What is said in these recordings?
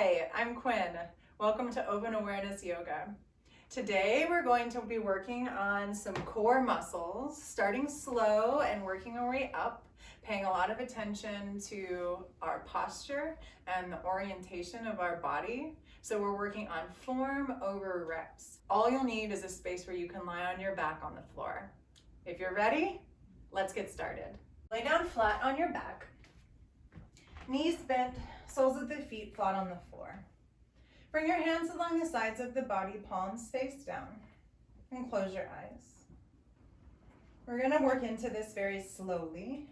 Hi, I'm Quinn. Welcome to Open Awareness Yoga. Today we're going to be working on some core muscles, starting slow and working our way up, paying a lot of attention to our posture and the orientation of our body. So we're working on form over reps. All you'll need is a space where you can lie on your back on the floor. If you're ready, let's get started. Lay down flat on your back, knees bent, soles of the feet flat on the floor. Bring your hands along the sides of the body, palms face down, and close your eyes. We're going to work into this very slowly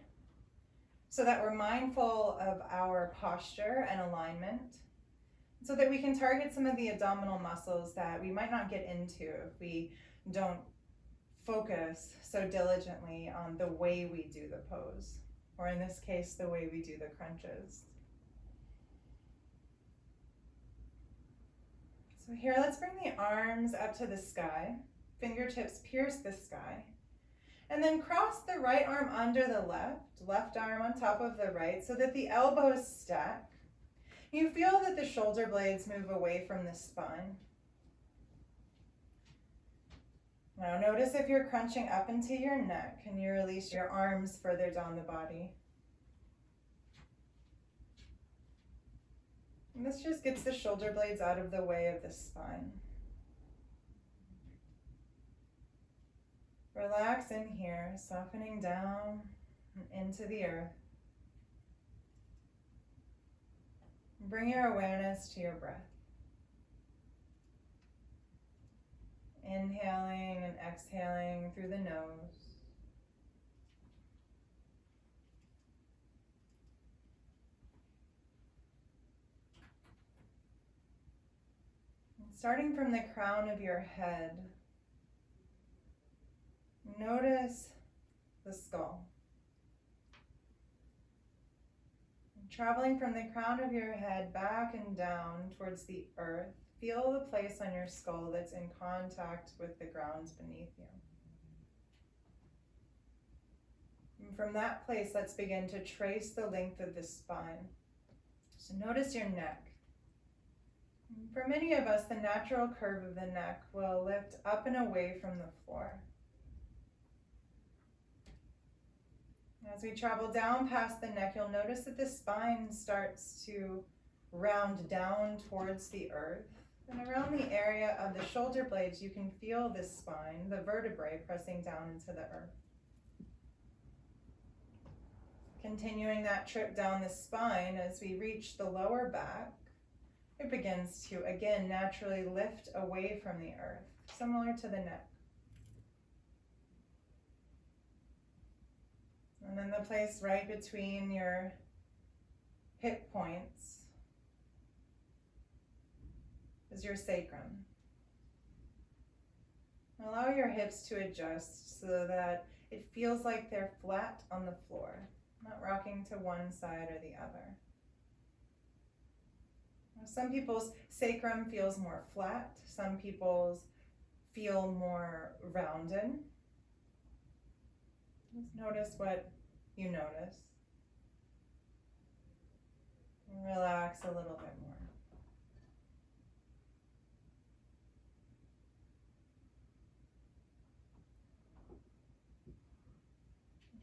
so that we're mindful of our posture and alignment, so that we can target some of the abdominal muscles that we might not get into if we don't focus so diligently on the way we do the pose, or in this case, the way we do the crunches. So here, let's bring the arms up to the sky, fingertips pierce the sky, and then cross the right arm under the left arm on top of the right so that the elbows stack. You feel that the shoulder blades move away from the spine. Now notice if you're crunching up into your neck, can you release your arms further down the body? And this just gets the shoulder blades out of the way of the spine. Relax in here, softening down and into the earth. Bring your awareness to your breath. Inhaling and exhaling through the nose. Starting from the crown of your head, notice the skull. Traveling from the crown of your head back and down towards the earth, feel the place on your skull that's in contact with the ground beneath you. And from that place, let's begin to trace the length of the spine. So notice your neck. For many of us, the natural curve of the neck will lift up and away from the floor. As we travel down past the neck, you'll notice that the spine starts to round down towards the earth. And around the area of the shoulder blades, you can feel the spine, the vertebrae, pressing down into the earth. Continuing that trip down the spine, as we reach the lower back, it begins to, again, naturally lift away from the earth, similar to the neck. And then the place right between your hip points is your sacrum. Allow your hips to adjust so that it feels like they're flat on the floor, not rocking to one side or the other. Some people's sacrum feels more flat, some people's feel more rounded. Just notice what you notice. And relax a little bit more.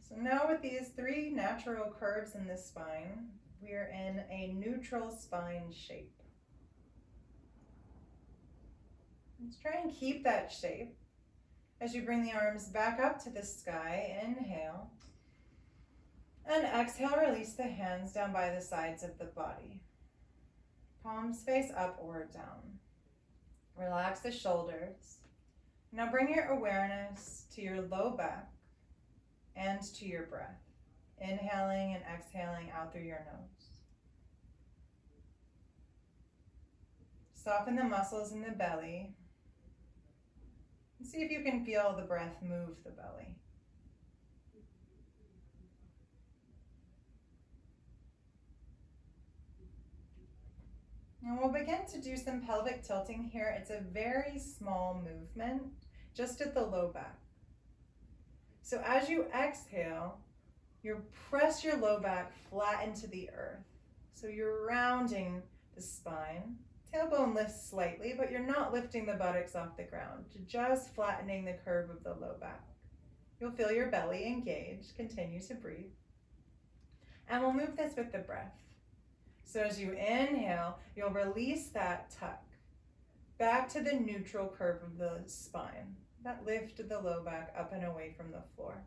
So now with these three natural curves in the spine, we're in a neutral spine shape. Let's try and keep that shape as you bring the arms back up to the sky. Inhale. And exhale, release the hands down by the sides of the body. Palms face up or down. Relax the shoulders. Now bring your awareness to your low back and to your breath. Inhaling and exhaling out through your nose. Soften the muscles in the belly. And see if you can feel the breath move the belly. And we'll begin to do some pelvic tilting here. It's a very small movement, just at the low back. So as you exhale, you press your low back flat into the earth. So you're rounding the spine. Tailbone lifts slightly, but you're not lifting the buttocks off the ground, just flattening the curve of the low back. You'll feel your belly engaged. Continue to breathe. And we'll move this with the breath. So as you inhale, you'll release that tuck back to the neutral curve of the spine. That lift of the low back up and away from the floor.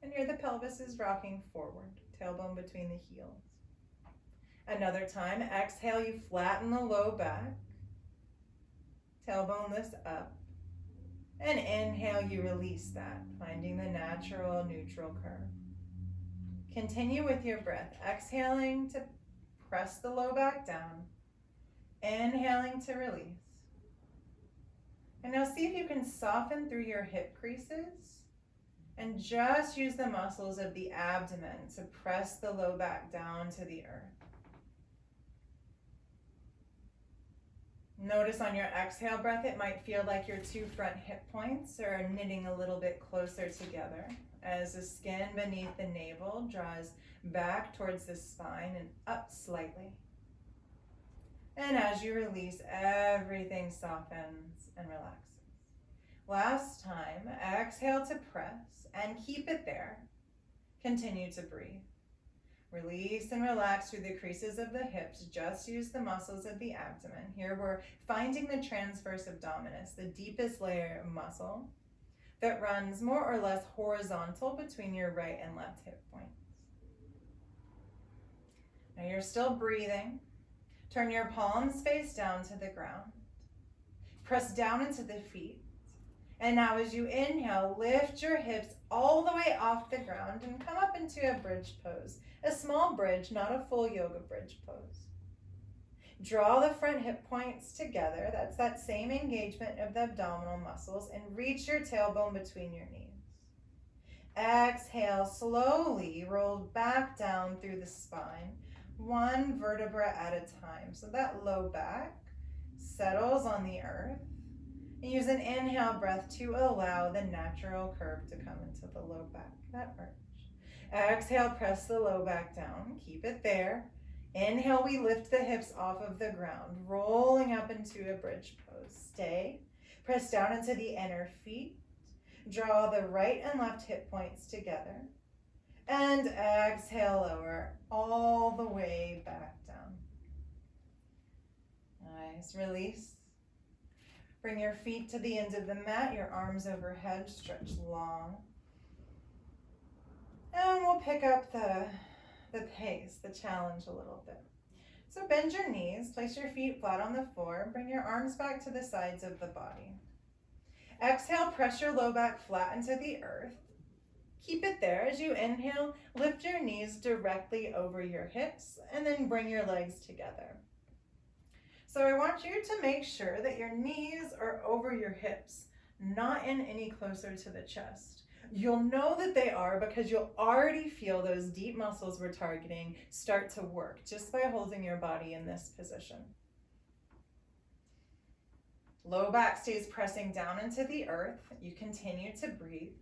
And here the pelvis is rocking forward, tailbone between the heels. Another time, exhale, you flatten the low back. Tailbone lifts up. And inhale, you release that, finding the natural neutral curve. Continue with your breath, exhaling to press the low back down, inhaling to release. And now see if you can soften through your hip creases and just use the muscles of the abdomen to press the low back down to the earth. Notice on your exhale breath, it might feel like your two front hip points are knitting a little bit closer together as the skin beneath the navel draws back towards the spine and up slightly. And as you release, everything softens and relaxes. Last time, exhale to press and keep it there. Continue to breathe. Release and relax through the creases of the hips. Just use the muscles of the abdomen. Here we're finding the transverse abdominis, the deepest layer of muscle that runs more or less horizontal between your right and left hip points. Now you're still breathing. Turn your palms face down to the ground. Press down into the feet. And now as you inhale, lift your hips all the way off the ground and come up into a bridge pose. A small bridge, not a full yoga bridge pose. Draw the front hip points together. That's that same engagement of the abdominal muscles, and reach your tailbone between your knees. Exhale, slowly roll back down through the spine, one vertebra at a time. So that low back settles on the earth. And use an inhale breath to allow the natural curve to come into the low back, that arch. Exhale, press the low back down. Keep it there. Inhale, we lift the hips off of the ground, rolling up into a bridge pose. Stay. Press down into the inner feet. Draw the right and left hip points together. And exhale, lower all the way back down. Nice. Release. Bring your feet to the ends of the mat, your arms overhead, stretch long. And we'll pick up the pace, the challenge a little bit. So bend your knees, place your feet flat on the floor, bring your arms back to the sides of the body. Exhale, press your low back flat into the earth. Keep it there. As you inhale, lift your knees directly over your hips and then bring your legs together. So I want you to make sure that your knees are over your hips, not in any closer to the chest. You'll know that they are because you'll already feel those deep muscles we're targeting start to work just by holding your body in this position. Low back stays pressing down into the earth. You continue to breathe.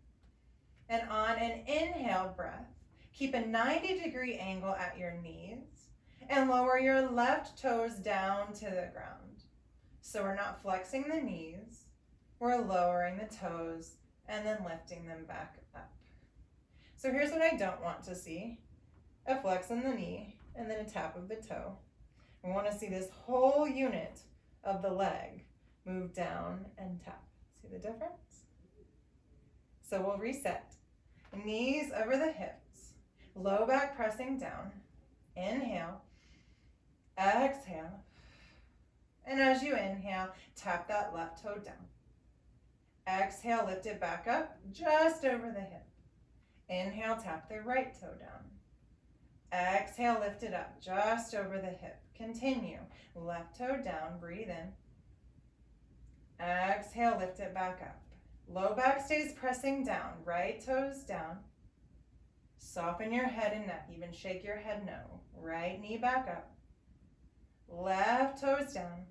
And on an inhale breath, keep a 90-degree angle at your knees. And lower your left toes down to the ground. So we're not flexing the knees, we're lowering the toes and then lifting them back up. So here's what I don't want to see. A flex in the knee and then a tap of the toe. We want to see this whole unit of the leg move down and tap. See the difference? So we'll reset. Knees over the hips, low back pressing down. Inhale. Exhale, and as you inhale, tap that left toe down. Exhale, lift it back up just over the hip. Inhale, tap the right toe down. Exhale, lift it up just over the hip. Continue, left toe down, breathe in. Exhale, lift it back up. Low back stays pressing down, right toes down. Soften your head and neck, even shake your head no. Right knee back up. Left toes down.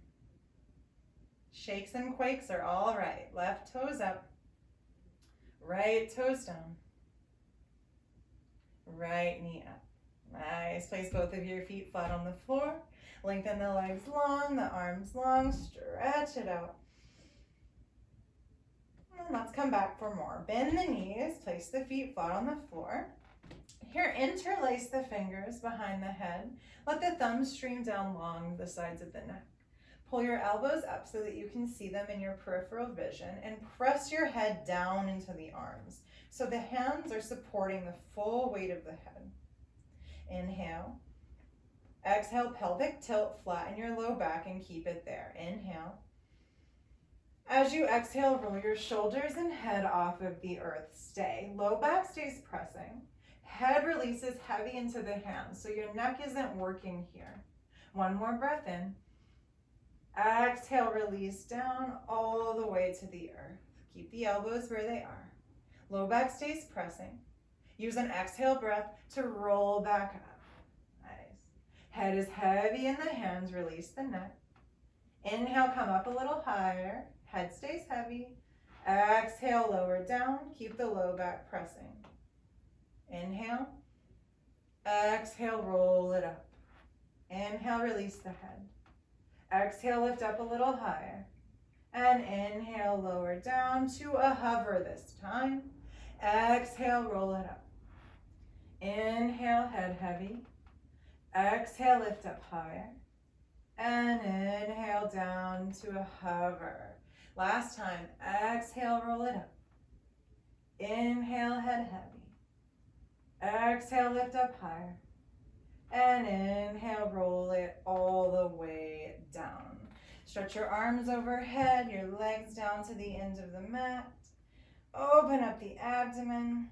Shakes and quakes are all right. Left toes up. Right toes down. Right knee up. Nice. Place both of your feet flat on the floor. Lengthen the legs long, the arms long, stretch it out. And let's come back for more. Bend the knees, place the feet flat on the floor. Here, interlace the fingers behind the head. Let the thumbs stream down long the sides of the neck. Pull your elbows up so that you can see them in your peripheral vision, and press your head down into the arms so the hands are supporting the full weight of the head. Inhale. Exhale, pelvic tilt, flatten your low back and keep it there. Inhale. As you exhale, roll your shoulders and head off of the earth. Stay. Low back stays pressing. Head releases heavy into the hands, so your neck isn't working here. One more breath in. Exhale, release down all the way to the earth. Keep the elbows where they are. Low back stays pressing. Use an exhale breath to roll back up. Nice. Head is heavy in the hands, release the neck. Inhale, come up a little higher. Head stays heavy. Exhale, lower down. Keep the low back pressing. Inhale. Exhale, roll it up. Inhale, release the head. Exhale, lift up a little higher. And inhale, lower down to a hover this time. Exhale, roll it up. Inhale, head heavy. Exhale, lift up higher. And inhale, down to a hover. Last time, exhale, roll it up. Inhale, head heavy. Exhale, lift up higher. And inhale, roll it all the way down. Stretch your arms overhead, your legs down to the end of the mat. Open up the abdomen.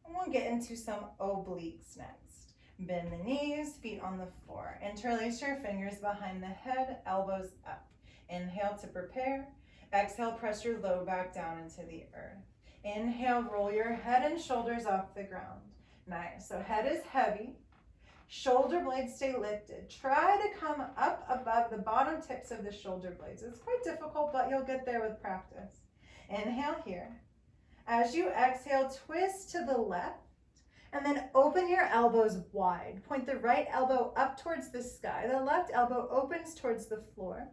And we'll get into some obliques next. Bend the knees, feet on the floor. Interlace your fingers behind the head, elbows up. Inhale to prepare. Exhale, press your low back down into the earth. Inhale, roll your head and shoulders off the ground. Nice. So head is heavy. Shoulder blades stay lifted. Try to come up above the bottom tips of the shoulder blades. It's quite difficult, but you'll get there with practice. Inhale here. As you exhale, twist to the left, and then open your elbows wide. Point the right elbow up towards the sky. The left elbow opens towards the floor.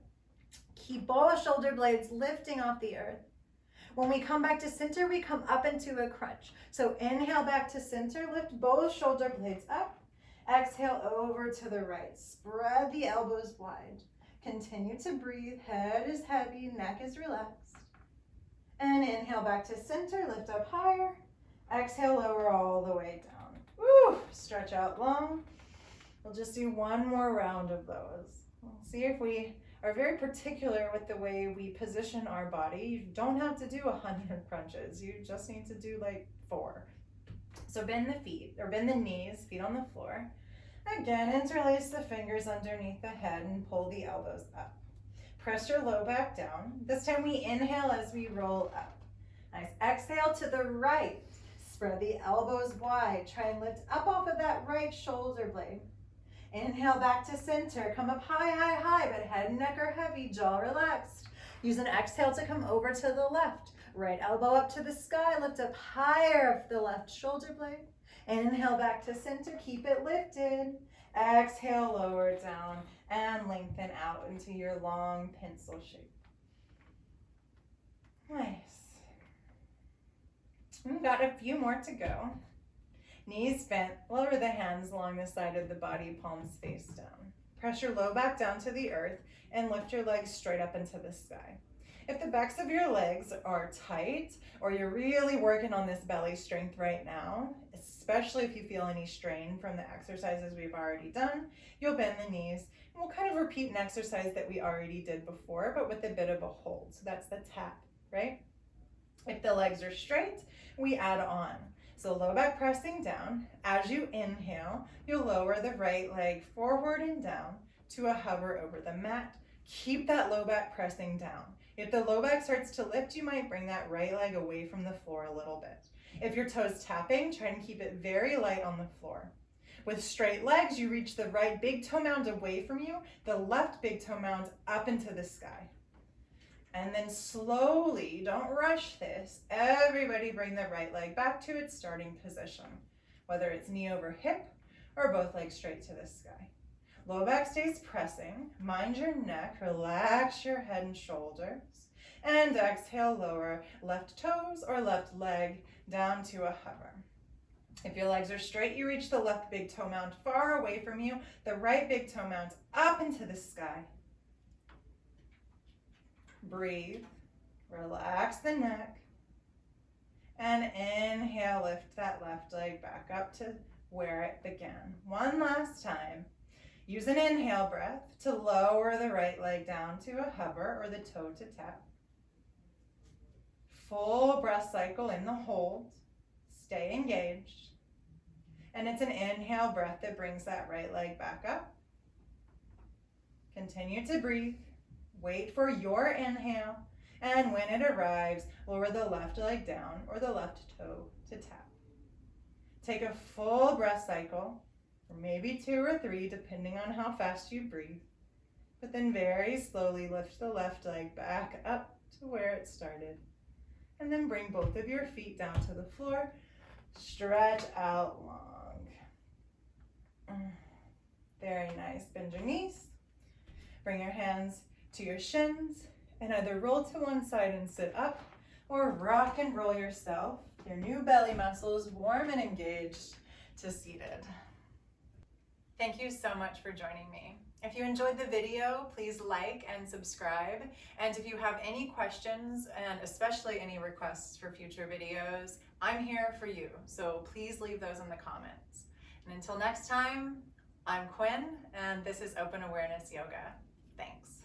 Keep both shoulder blades lifting off the earth. When we come back to center, we come up into a crunch. So inhale back to center, lift both shoulder blades up. Exhale over to the right. Spread the elbows wide. Continue to breathe. Head is heavy, neck is relaxed. And inhale back to center, lift up higher. Exhale, lower all the way down. Woo! Stretch out long. We'll just do one more round of those. We'll see if we are very particular with the way we position our body. You don't have to do 100 crunches. You just need to do like 4. So bend the feet, or bend the knees, feet on the floor. Again, interlace the fingers underneath the head and pull the elbows up. Press your low back down. This time we inhale as we roll up. Nice. Exhale to the right. Spread the elbows wide. Try and lift up off of that right shoulder blade. Inhale back to center. Come up high, high, high, but head and neck are heavy, jaw relaxed. Use an exhale to come over to the left. Right elbow up to the sky, lift up higher of the left shoulder blade. Inhale back to center, keep it lifted. Exhale, lower down and lengthen out into your long pencil shape. Nice. We've got a few more to go. Knees bent, lower the hands along the side of the body, palms face down. Press your low back down to the earth and lift your legs straight up into the sky. If the backs of your legs are tight or you're really working on this belly strength right now, especially if you feel any strain from the exercises we've already done, you'll bend the knees and we'll kind of repeat an exercise that we already did before, but with a bit of a hold. So that's the tap, right? If the legs are straight, we add on. So low back pressing down. As you inhale, you'll lower the right leg forward and down to a hover over the mat. Keep that low back pressing down. If the low back starts to lift, you might bring that right leg away from the floor a little bit. If your toes tapping, try and keep it very light on the floor. With straight legs, you reach the right big toe mound away from you, the left big toe mound up into the sky. And then slowly, don't rush this, everybody bring the right leg back to its starting position, whether it's knee over hip or both legs straight to the sky. Low back stays pressing. Mind your neck. Relax your head and shoulders. And exhale, lower left toes or left leg down to a hover. If your legs are straight, you reach the left big toe mound far away from you. The right big toe mound up into the sky. Breathe. Relax the neck. And inhale, lift that left leg back up to where it began. One last time. Use an inhale breath to lower the right leg down to a hover or the toe to tap. Full breath cycle in the hold. Stay engaged. And it's an inhale breath that brings that right leg back up. Continue to breathe. Wait for your inhale. And when it arrives, lower the left leg down or the left toe to tap. Take a full breath cycle, or maybe 2 or 3, depending on how fast you breathe. But then very slowly lift the left leg back up to where it started. And then bring both of your feet down to the floor. Stretch out long. Very nice. Bend your knees. Bring your hands to your shins and either roll to one side and sit up or rock and roll yourself. Your new belly muscles warm and engaged to seated. Thank you so much for joining me. If you enjoyed the video, please like and subscribe. And if you have any questions, and especially any requests for future videos, I'm here for you. So please leave those in the comments. And until next time, I'm Quinn, and this is Open Awareness Yoga. Thanks.